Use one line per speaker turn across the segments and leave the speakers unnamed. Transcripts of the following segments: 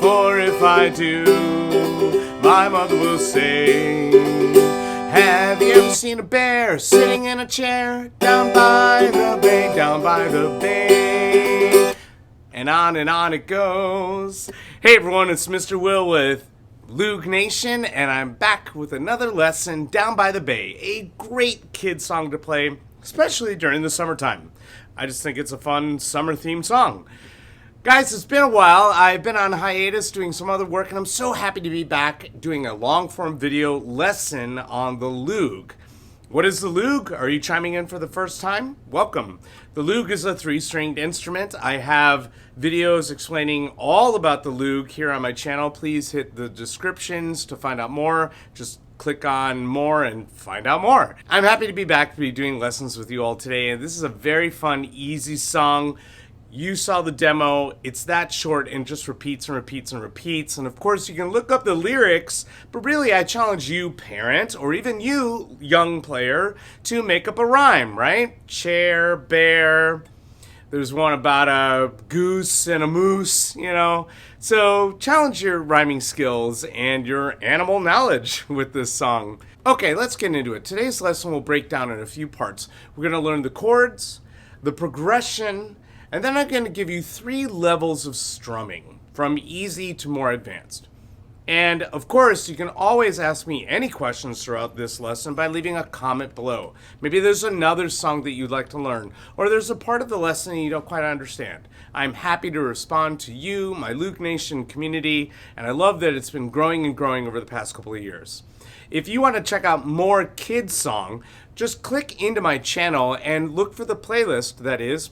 For if I do, my mother will say, have you ever seen a bear sitting in a chair down by the bay, down by the bay? And on it goes. Hey everyone, it's Mr. Will with Loog Nation, and I'm back with another lesson, Down by the Bay, a great kid song to play, especially during the summertime. I just think it's a fun summer-themed song. Guys, it's been a while. I've been on hiatus doing some other work, and I'm so happy to be back doing a long-form video lesson on the Loog. What is the Loog? Are you chiming in for the first time? Welcome. The Loog is a 3-stringed instrument. I have videos explaining all about the Loog here on my channel. Please hit the descriptions to find out more. Just click on more and find out more. I'm happy to be back to be doing lessons with you all today, and this is a very fun, easy song. You saw the demo. It's that short and just repeats and repeats and repeats. And of course, you can look up the lyrics, but really I challenge you, parent, or even you, young player, to make up a rhyme, right? Chair, bear. There's one about a goose and a moose, you know. So challenge your rhyming skills and your animal knowledge with this song. Okay, let's get into it. Today's lesson will break down in a few parts. We're going to learn the chords, the progression, and then I'm going to give you 3 levels of strumming, from easy to more advanced. And of course, you can always ask me any questions throughout this lesson by leaving a comment below. Maybe there's another song that you'd like to learn, or there's a part of the lesson you don't quite understand. I'm happy to respond to you, my Loog Nation community, and I love that it's been growing and growing over the past couple of years. If you want to check out more kids song, just click into my channel and look for the playlist that is,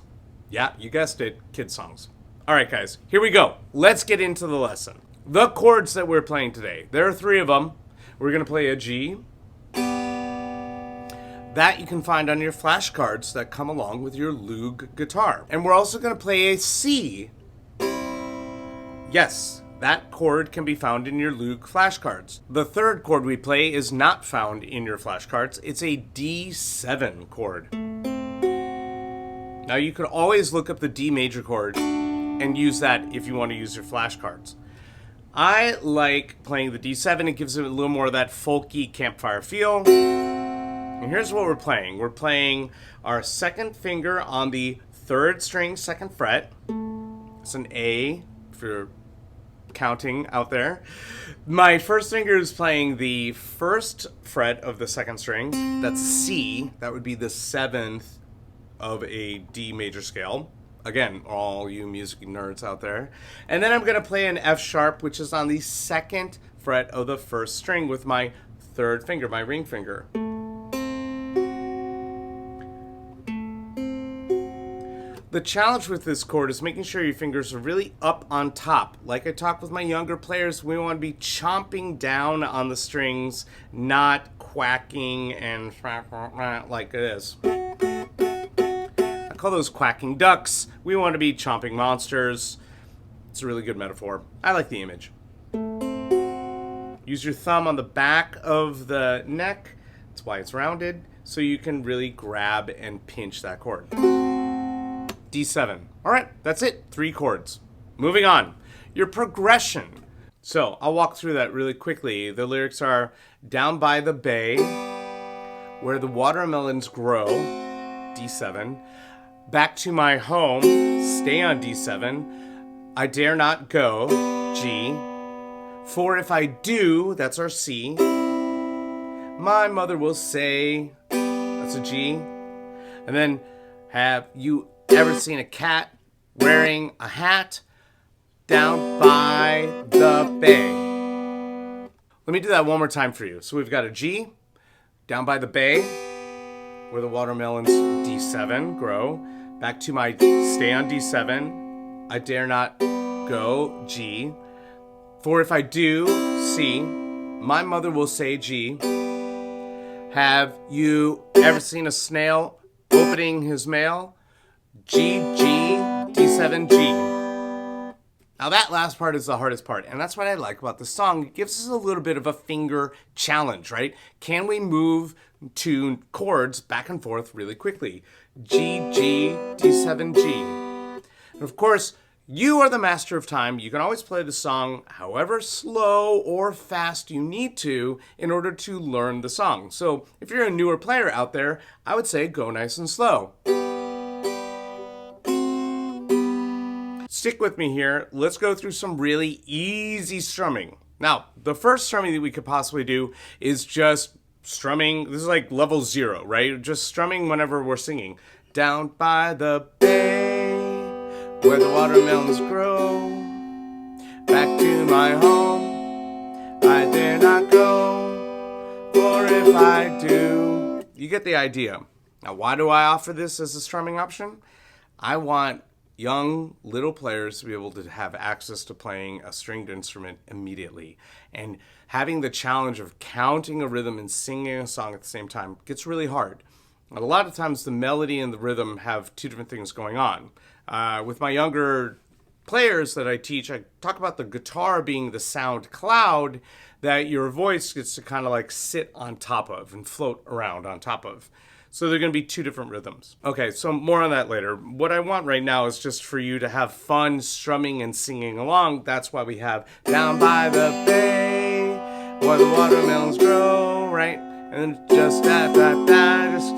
yeah, you guessed it, kid songs. All right, guys, here we go. Let's get into the lesson. The chords that we're playing today, there are 3 of them. We're going to play a G. That you can find on your flashcards that come along with your Loog guitar. And we're also going to play a C. Yes, that chord can be found in your Loog flashcards. The 3rd chord we play is not found in your flashcards. It's a D7 chord. Now you could always look up the D major chord and use that if you want to use your flashcards. I like playing the D7. It gives it a little more of that folky campfire feel. And here's what we're playing. We're playing our 2nd finger on the 3rd string, 2nd fret. It's an A if you're counting out there. My 1st finger is playing the 1st fret of the 2nd string. That's C. That would be the 7th of a D major scale. Again, all you music nerds out there. And then I'm going to play an F sharp, which is on the 2nd fret of the 1st string with my 3rd finger, my ring finger. The challenge with this chord is making sure your fingers are really up on top. Like I talk with my younger players, we want to be chomping down on the strings, not quacking and like this. Call those quacking ducks. We want to be chomping monsters. It's a really good metaphor. I like the image. Use your thumb on the back of the neck. That's why it's rounded. So you can really grab and pinch that chord. D7. All right, that's it. 3 chords. Moving on. Your progression. So I'll walk through that really quickly. The lyrics are, down by the bay, where the watermelons grow, D7. Back to my home, stay on D7. I dare not go, G. For if I do, that's our C. My mother will say, that's a G. And then, have you ever seen a cat wearing a hat down by the bay? Let me do that one more time for you. So we've got a G, down by the bay, where the watermelons, D7, grow. Back to my stay on D7. I dare not go, G. For if I do, C. My mother will say, G. Have you ever seen a snail opening his mail? G, G, D7, G. Now that last part is the hardest part, and that's what I like about the song. It gives us a little bit of a finger challenge, right? Can we move to chords back and forth really quickly? G, G, D7, G. And of course, You are the master of time. You can always play the song however slow or fast you need to in order to learn the song. So if you're a newer player out there, I would say go nice and slow. Stick with me here. Let's go through some really easy strumming. Now, the first strumming that we could possibly do is just strumming. This is like level 0, right? Just strumming whenever we're singing. Down by the bay, where the watermelons grow, back to my home, I dare not go, for if I do. You get the idea. Now, why do I offer this as a strumming option? I want young little players to be able to have access to playing a stringed instrument immediately. And having the challenge of counting a rhythm and singing a song at the same time gets really hard. And a lot of times the melody and the rhythm have two different things going on. With my younger players that I teach, I talk about the guitar being the sound cloud that your voice gets to kind of like sit on top of and float around on top of. So they're going to be two different rhythms. Okay, so more on that later. What I want right now is just for you to have fun strumming and singing along. That's why we have Down by the Bay, where the watermelons grow, right? And then just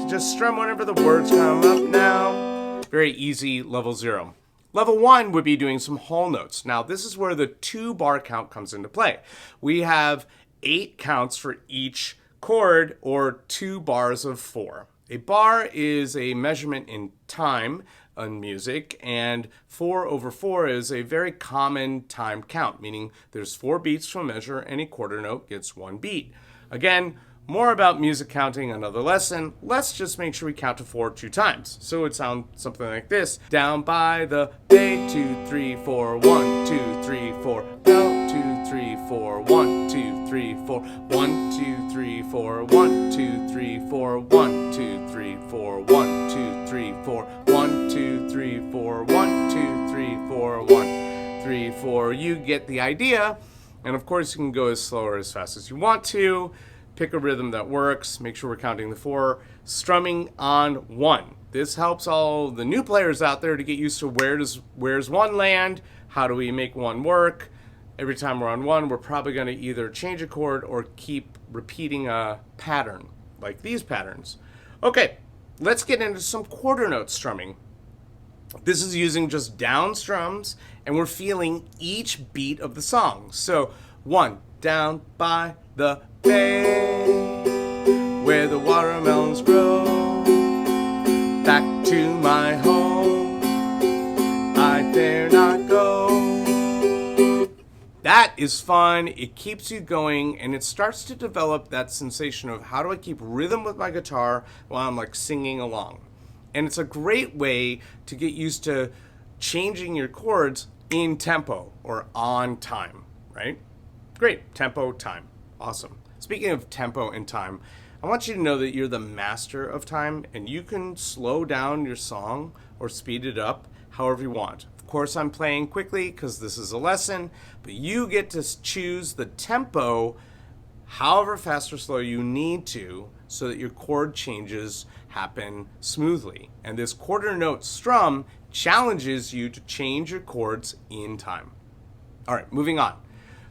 just strum whenever the words come up now. Very easy, level 0. Level 1 would be doing some whole notes. Now, this is where the 2-bar count comes into play. We have 8 counts for each chord, or 2 bars of 4. A bar is a measurement in time in music, and 4/4 is a very common time count, meaning there's 4 beats to a measure, and a quarter note gets 1 beat. Again, more about music counting, another lesson. Let's just make sure we count to 4 2 times. So it would sound something like this. Down by the bay, 2, 3, 4, 1, 2, 3, 4. Go, 2, 3, 4, 1, 2, 3, 4. 1, 2, 3, 4, 1, 2, 3, 4, 1, 2, 3, 4, 1, 2, 3, 4, 1, 2, 3, 4, 1, 2, 3, 4, 1, 3, 4. You get the idea. And of course, you can go as slow or as fast as you want to. Pick a rhythm that works. Make sure we're counting the 4. Strumming on 1. This helps all the new players out there to get used to where's 1 land, how do we make 1 work. Every time we're on 1, we're probably going to either change a chord or keep repeating a pattern, like these patterns. Okay, let's get into some quarter note strumming. This is using just down strums, and we're feeling each beat of the song. So 1, down by the bay, where the watermelons grow, back to my home, I dare not go. That is fun. It keeps you going, and it starts to develop that sensation of how do I keep rhythm with my guitar while I'm like singing along. And it's a great way to get used to changing your chords in tempo or on time, right? Great, tempo, time, awesome. Speaking of tempo and time, I want you to know that you're the master of time, and you can slow down your song or speed it up however you want. Of course, I'm playing quickly because this is a lesson, but you get to choose the tempo however fast or slow you need to so that your chord changes happen smoothly. And this quarter note strum challenges you to change your chords in time. All right, moving on.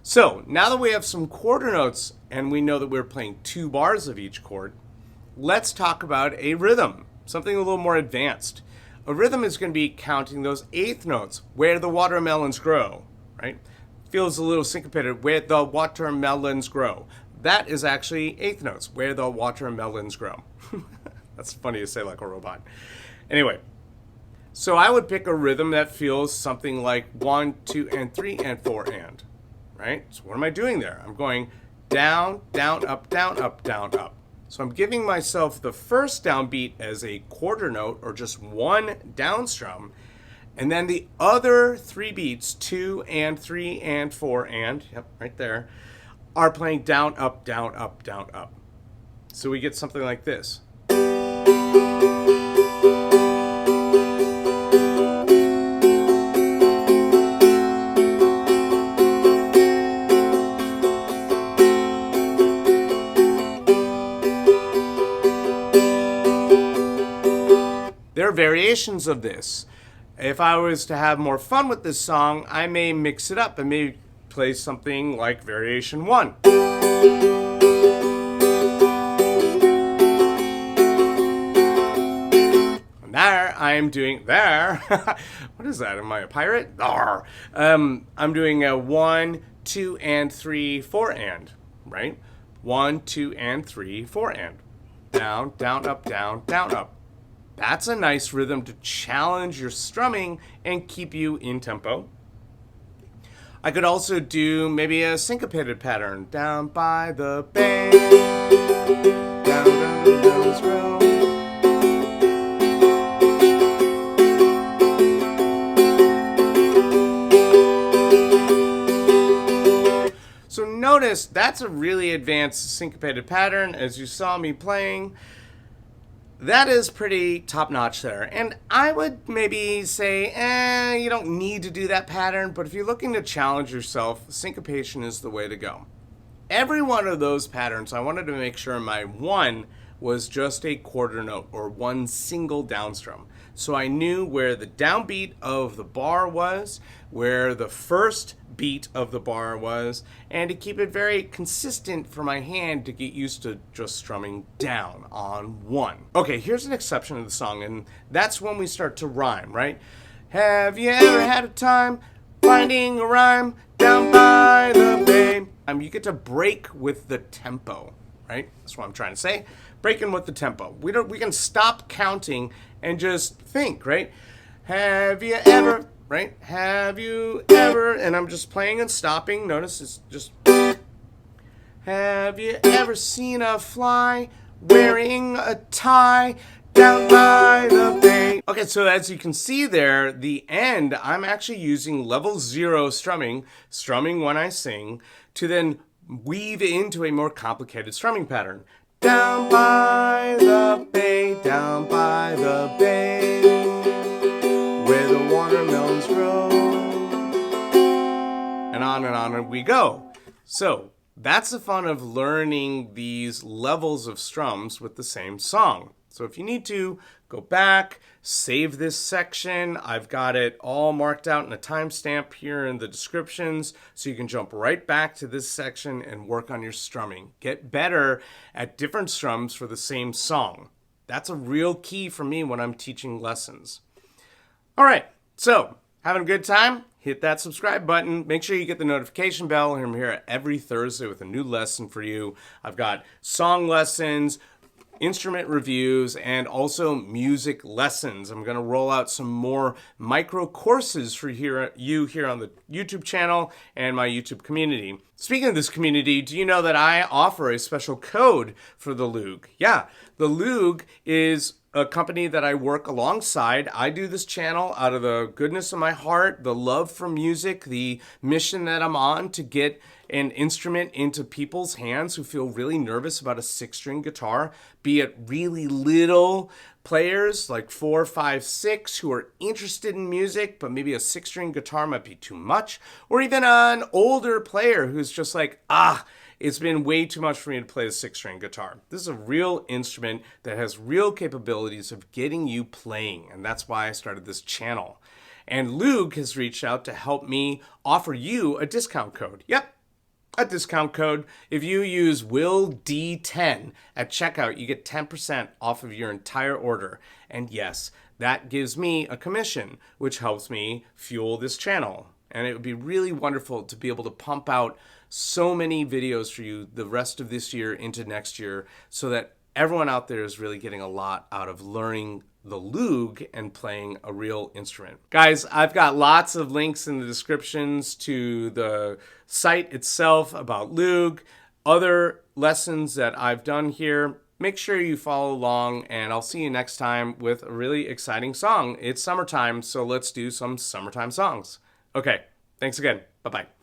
So now that we have some quarter notes and we know that we're playing 2 bars of each chord, let's talk about a rhythm, something a little more advanced. A rhythm is going to be counting those 8th notes, where the watermelons grow, right? Feels a little syncopated, where the watermelons grow. That is actually 8th notes, where the watermelons grow. That's funny to say like a robot. Anyway, so I would pick a rhythm that feels something like 1, 2, and 3, and 4, and. Right? So what am I doing there? I'm going down, down, up, down, up, down, up. So I'm giving myself the first downbeat as a quarter note or just 1 down strum, and then the other 3 beats, 2 and 3 and 4 and, yep, right there, are playing down, up, down, up, down, up. So we get something like this. There are variations of this. if I was to have more fun with this song, I may mix it up and maybe play something like Variation 1. And there, I am doing, there, what is that, am I a pirate? I'm doing a 1, 2, and 3, 4, and, right? 1, 2, and 3, 4, and. Down, down, up, down, down, up. That's a nice rhythm to challenge your strumming and keep you in tempo. I could also do maybe a syncopated pattern. Down by the bay, down, down, down this road. So notice that's a really advanced syncopated pattern, as you saw me playing. That is pretty top-notch there. And I would maybe say, you don't need to do that pattern, but if you're looking to challenge yourself, syncopation is the way to go. Every one of those patterns, I wanted to make sure my one was just a quarter note or one single down strum. So I knew where the downbeat of the bar was, where the first beat of the bar was, and to keep it very consistent for my hand to get used to just strumming down on one. Okay, here's an exception to the song, and that's when we start to rhyme, right? Have you ever had a time finding a rhyme down by the bay? You get to break with the tempo, right? That's what I'm trying to say. Breaking with the tempo. We can stop counting and just think, right? Have you ever, right? Have you ever, and I'm just playing and stopping. Notice it's just, have you ever seen a fly wearing a tie down by the bay? Okay, so as you can see there, the end, I'm actually using level 0 strumming when I sing, to then weave into a more complicated strumming pattern. Down by the bay, down by the bay, where the watermelons grow, and on we go. So that's the fun of learning these levels of strums with the same song. So if you need to, go back, save this section. I've got it all marked out in a timestamp here in the descriptions, so you can jump right back to this section and work on your strumming. Get better at different strums for the same song. That's a real key for me when I'm teaching lessons. All right, so having a good time? Hit that subscribe button. Make sure you get the notification bell. I'm here every Thursday with a new lesson for you. I've got song lessons, instrument reviews, and also music lessons. I'm going to roll out some more micro courses for you here on the YouTube channel and my YouTube community. Speaking of this community, do you know that I offer a special code for the Loog? Yeah, the Loog is a company that I work alongside. I do this channel out of the goodness of my heart, the love for music, the mission that I'm on to get an instrument into people's hands who feel really nervous about a 6-string guitar, be it really little players like 4, 5, 6 who are interested in music, but maybe a 6-string guitar might be too much, or even an older player who's just like, it's been way too much for me to play the 6-string guitar. This is a real instrument that has real capabilities of getting you playing, and that's why I started this channel. And Loog has reached out to help me offer you a discount code. Yep, a discount code. If you use WILLD10 at checkout, you get 10% off of your entire order. And yes, that gives me a commission, which helps me fuel this channel. And it would be really wonderful to be able to pump out so many videos for you the rest of this year into next year, so that everyone out there is really getting a lot out of learning the Loog and playing a real instrument. Guys, I've got lots of links in the descriptions to the site itself about Loog, other lessons that I've done here. Make sure you follow along, and I'll see you next time with a really exciting song. It's summertime, so let's do some summertime songs. Okay, thanks again. Bye-bye.